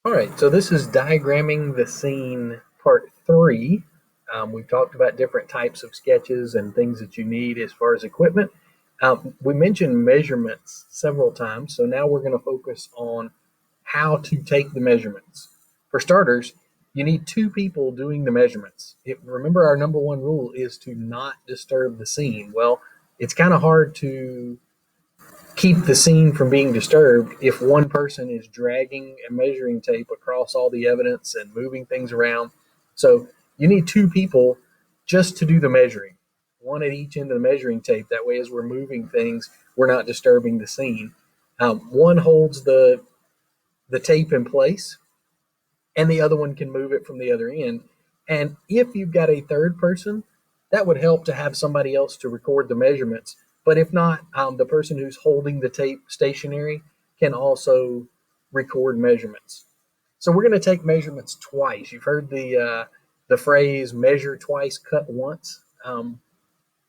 All right, so this is diagramming the scene part three. We've talked about different types of sketches and things that you need as far as equipment. We mentioned measurements several times, so now we're going to focus on how to take the measurements. For starters, you need two people doing the measurements. Remember, our number one rule is to not disturb the scene. Well, it's kind of hard to keep the scene from being disturbed if one person is dragging a measuring tape across all the evidence and moving things around. So you need two people just to do the measuring, one at each end of the measuring tape. That way, as we're moving things, we're not disturbing the scene. One holds the tape in place, and the other one can move it from the other end. And if you've got a third person, that would help to have somebody else to record the measurements. But if not, the person who's holding the tape stationary can also record measurements. So we're going to take measurements twice. You've heard the phrase "measure twice, cut once,"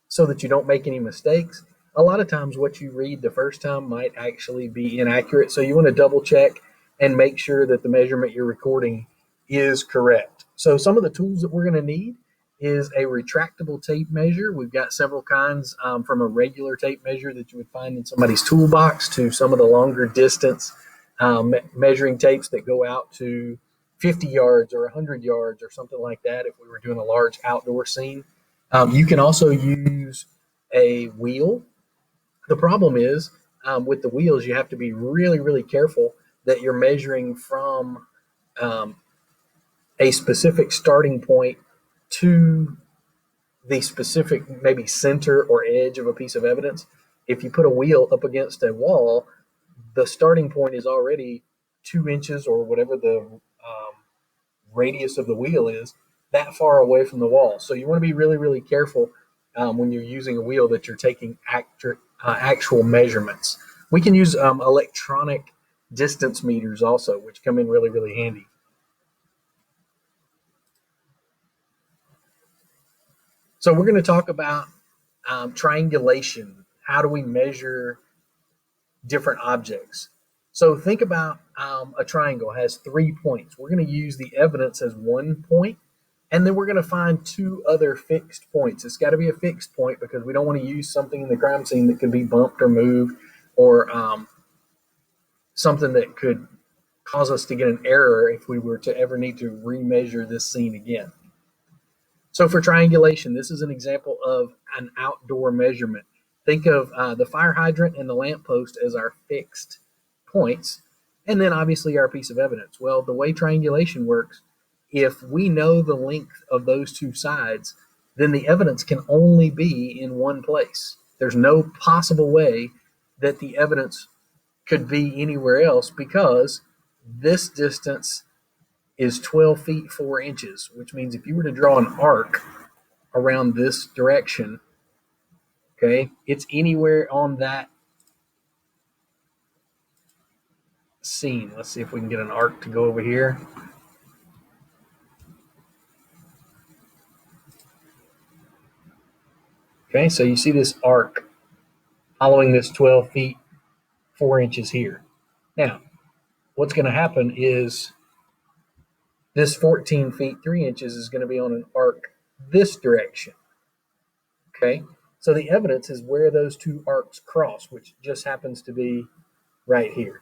so that you don't make any mistakes. A lot of times, what you read the first time might actually be inaccurate. So you want to double check and make sure that the measurement you're recording is correct. So some of the tools that we're going to need is a retractable tape measure. We've got several kinds, from a regular tape measure that you would find in somebody's toolbox to some of the longer distance measuring tapes that go out to 50 yards or 100 yards or something like that if we were doing a large outdoor scene. You can also use a wheel. The problem is, with the wheels, you have to be really, really careful that you're measuring from um, a specific starting point to the specific maybe center or edge of a piece of evidence. If you put a wheel up against a wall, the starting point is already 2 inches or whatever the radius of the wheel is, that far away from the wall. So you want to be really, really careful when you're using a wheel that you're taking actual measurements. We can use electronic distance meters also, which come in really, really handy. So we're going to talk about triangulation. How do we measure different objects? So think about a triangle has 3 points. We're going to use the evidence as one point, and then we're going to find two other fixed points. It's got to be a fixed point because we don't want to use something in the crime scene that could be bumped or moved, or something that could cause us to get an error if we were to ever need to remeasure this scene again. So for triangulation, this is an example of an outdoor measurement. Think of the fire hydrant and the lamppost as our fixed points, and then obviously our piece of evidence. Well, the way triangulation works, if we know the length of those two sides, then the evidence can only be in one place. There's no possible way that the evidence could be anywhere else because this distance is 12 feet 4 inches, which means if you were to draw an arc around this direction, okay, it's anywhere on that scene. Let's see if we can get an arc to go over here. Okay, so you see this arc following this 12 feet 4 inches here. Now, what's going to happen is this 14 feet 3 inches is going to be on an arc this direction. Okay, so the evidence is where those two arcs cross, which just happens to be right here.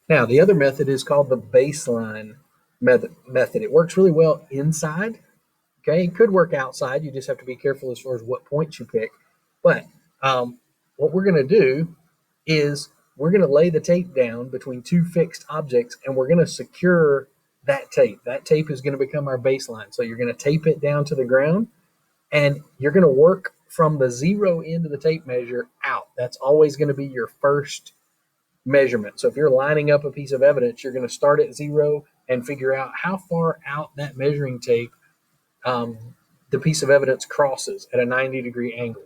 Now, the other method is called the baseline method. It works really well inside. Okay, it could work outside. You just have to be careful as far as what points you pick. But what we're going to do is we're going to lay the tape down between two fixed objects, and we're going to secure that tape. That tape is going to become our baseline. So you're going to tape it down to the ground, and you're going to work from the zero end of the tape measure out. That's always going to be your first measurement. So if you're lining up a piece of evidence, you're going to start at zero and figure out how far out that measuring tape the piece of evidence crosses at a 90-degree angle.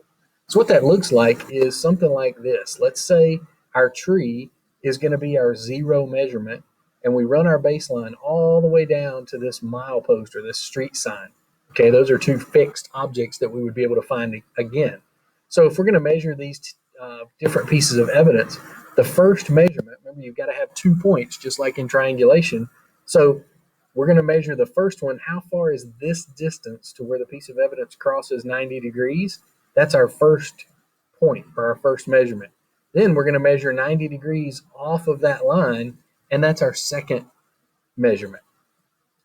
So what that looks like is something like this. Let's say our tree is going to be our zero measurement, and we run our baseline all the way down to this milepost or this street sign. Okay, those are two fixed objects that we would be able to find again. So if we're going to measure these different pieces of evidence, the first measurement, remember Remember, you've got to have 2 points, just like in triangulation. So we're going to measure the first one. How far is this distance to where the piece of evidence crosses 90 degrees? That's our first point, or our first measurement. Then we're going to measure 90 degrees off of that line, and that's our second measurement.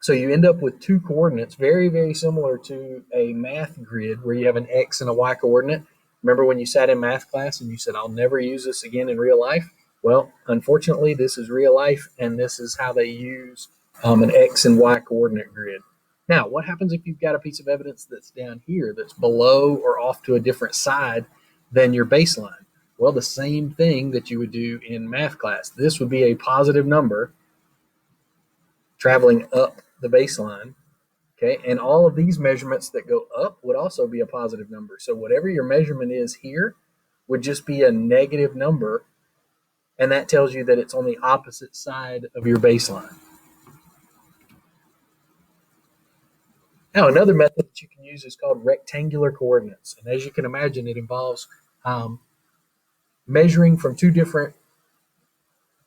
So you end up with 2 coordinates, very, very similar to a math grid where you have an X and a Y coordinate. Remember when you sat in math class and you said, I'll never use this again in real life? Well, unfortunately, this is real life, and this is how they use an X and Y coordinate grid. Now, what happens if you've got a piece of evidence that's down here that's below or off to a different side than your baseline? Well, the same thing that you would do in math class. This would be a positive number traveling up the baseline. Okay, and all of these measurements that go up would also be a positive number. So whatever your measurement is here would just be a negative number, and that tells you that it's on the opposite side of your baseline. Now, another method that you can use is called rectangular coordinates. And as you can imagine, it involves measuring from 2 different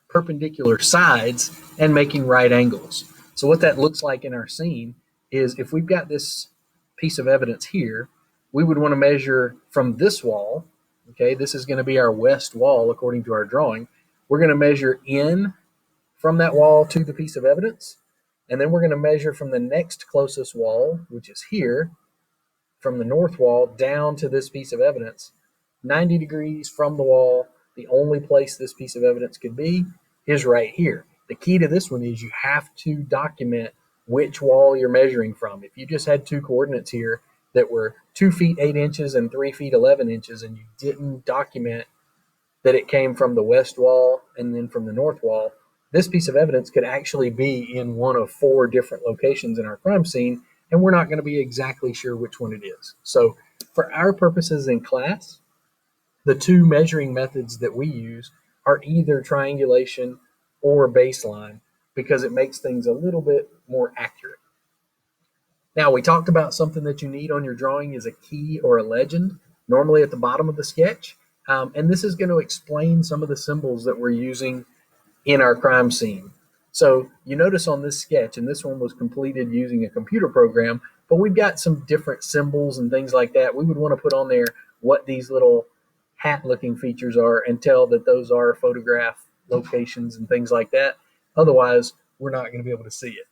perpendicular sides and making right angles. So what that looks like in our scene is if we've got this piece of evidence here, we would want to measure from this wall. Okay, this is going to be our west wall according to our drawing. We're going to measure in from that wall to the piece of evidence, and then we're going to measure from the next closest wall, which is here, from the north wall down to this piece of evidence, 90 degrees from the wall. The only place this piece of evidence could be is right here. The key to this one is you have to document which wall you're measuring from. If you just had 2 coordinates here that were 2 feet 8 inches and 3 feet 11 inches, and you didn't document that it came from the west wall and then from the north wall, this piece of evidence could actually be in one of 4 different locations in our crime scene, and we're not going to be exactly sure which one it is. So for our purposes in class, the 2 measuring methods that we use are either triangulation or baseline, because it makes things a little bit more accurate. Now, we talked about something that you need on your drawing is a key or a legend, normally at the bottom of the sketch. And this is going to explain some of the symbols that we're using in our crime scene. So you notice on this sketch, and this one was completed using a computer program, but we've got some different symbols and things like that. We would want to put on there what these little hat-looking features are and tell that those are photograph locations and things like that. Otherwise, we're not going to be able to see it.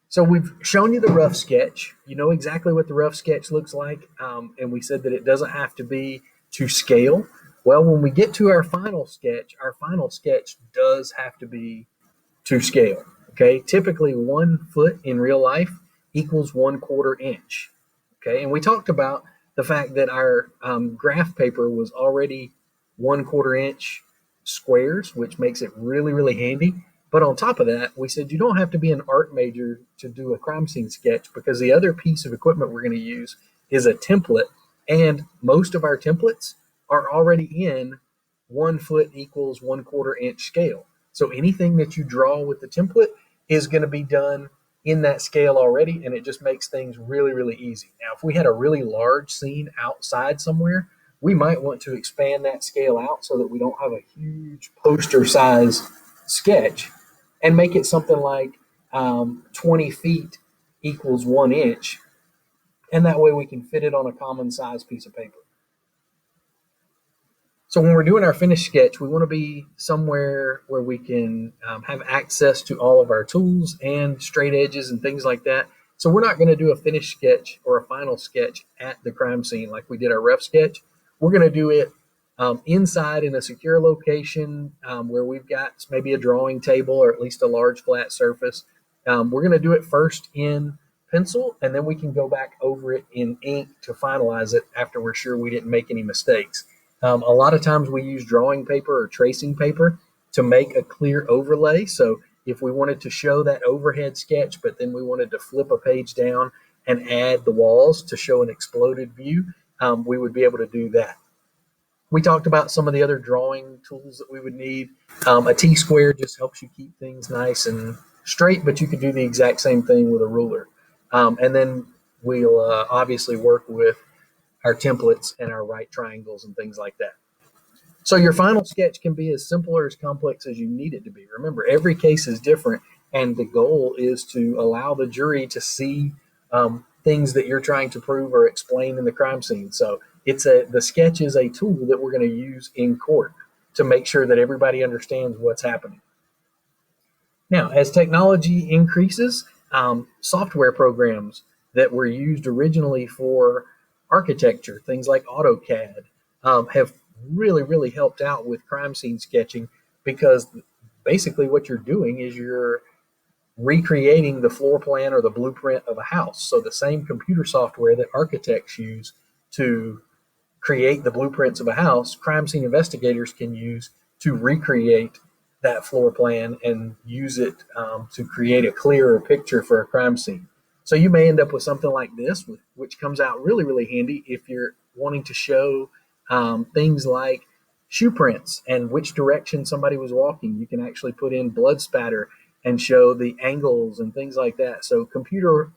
So we've shown you the rough sketch. You know exactly what the rough sketch looks like, and we said that it doesn't have to be to scale. Well, when we get to our final sketch does have to be to scale. Okay, typically 1 foot in real life equals 1/4 inch. Okay, and we talked about the fact that our graph paper was already 1/4 inch squares, which makes it really, really handy. But on top of that, we said you don't have to be an art major to do a crime scene sketch, because the other piece of equipment we're going to use is a template, and most of our templates are already in 1 foot equals 1/4 inch scale. So anything that you draw with the template is going to be done in that scale already, and it just makes things really, really easy. Now, if we had a really large scene outside somewhere, we might want to expand that scale out so that we don't have a huge poster size sketch, and make it something like 20 feet equals 1 inch, and that way we can fit it on a common size piece of paper. So when we're doing our finished sketch, we want to be somewhere where we can have access to all of our tools and straight edges and things like that. So we're not going to do a finished sketch or a final sketch at the crime scene like we did our rough sketch. We're going to do it inside in a secure location where we've got maybe a drawing table or at least a large flat surface. We're going to do it first in pencil, and then we can go back over it in ink to finalize it after we're sure we didn't make any mistakes. A lot of times we use drawing paper or tracing paper to make a clear overlay. So if we wanted to show that overhead sketch, but then we wanted to flip a page down and add the walls to show an exploded view, we would be able to do that. We talked about some of the other drawing tools that we would need. A T-square just helps you keep things nice and straight, but you could do the exact same thing with a ruler. And then we'll obviously work with our templates and our right triangles and things like that. So your final sketch can be as simple or as complex as you need it to be. Remember, every case is different, and the goal is to allow the jury to see things that you're trying to prove or explain in the crime scene. So the sketch is a tool that we're going to use in court to make sure that everybody understands what's happening. Now, as technology increases, software programs that were used originally for architecture, things like AutoCAD, have really helped out with crime scene sketching, because basically what you're doing is you're recreating the floor plan or the blueprint of a house. So the same computer software that architects use to create the blueprints of a house, crime scene investigators can use to recreate that floor plan and use it to create a clearer picture for a crime scene. So you may end up with something like this, which comes out really handy if you're wanting to show things like shoe prints and which direction somebody was walking. You can actually put in blood spatter and show the angles and things like that. So computer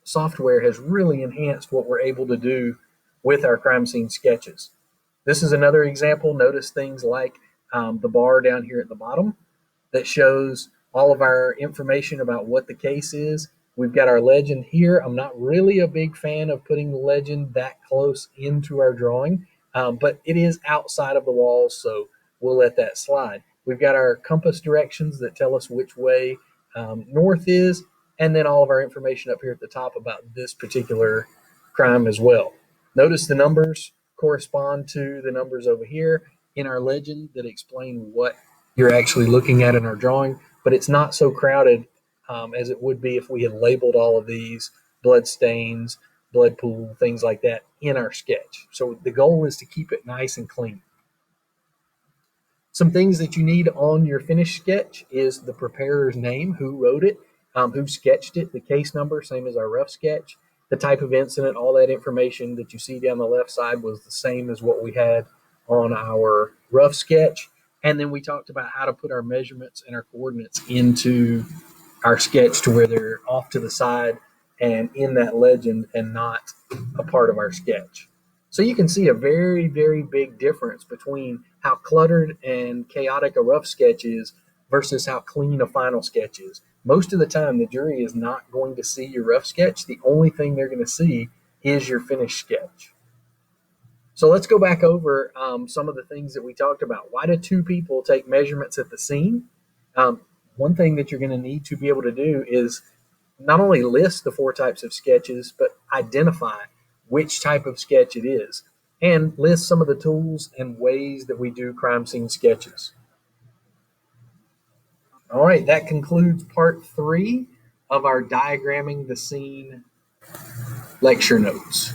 software has really enhanced what we're able to do with our crime scene sketches. This is another example. Notice things like the bar down here at the bottom that shows all of our information about what the case is. We've got our legend here. I'm not really a big fan of putting the legend that close into our drawing, but it is outside of the walls, so we'll let that slide. We've got our compass directions that tell us which way north is, and then all of our information up here at the top about this particular crime as well. Notice the numbers correspond to the numbers over here in our legend that explain what you're actually looking at in our drawing, but it's not so crowded as it would be if we had labeled all of these blood stains, blood pool, things like that in our sketch. So the goal is to keep it nice and clean. Some things that you need on your finished sketch is the preparer's name, who wrote it, who sketched it, the case number, same as our rough sketch, the type of incident, all that information that you see down the left side was the same as what we had on our rough sketch. And then we talked about how to put our measurements and our coordinates into our sketch to where they're off to the side and in that legend and not a part of our sketch. So you can see a very big difference between how cluttered and chaotic a rough sketch is versus how clean a final sketch is. Most of the time, the jury is not going to see your rough sketch. The only thing they're going to see is your finished sketch. So let's go back over some of the things that we talked about. Why do two people take measurements at the scene? One thing that you're going to need to be able to do is not only list the 4 types of sketches, but identify which type of sketch it is, and list some of the tools and ways that we do crime scene sketches. All right, that concludes part 3 of our diagramming the scene lecture notes.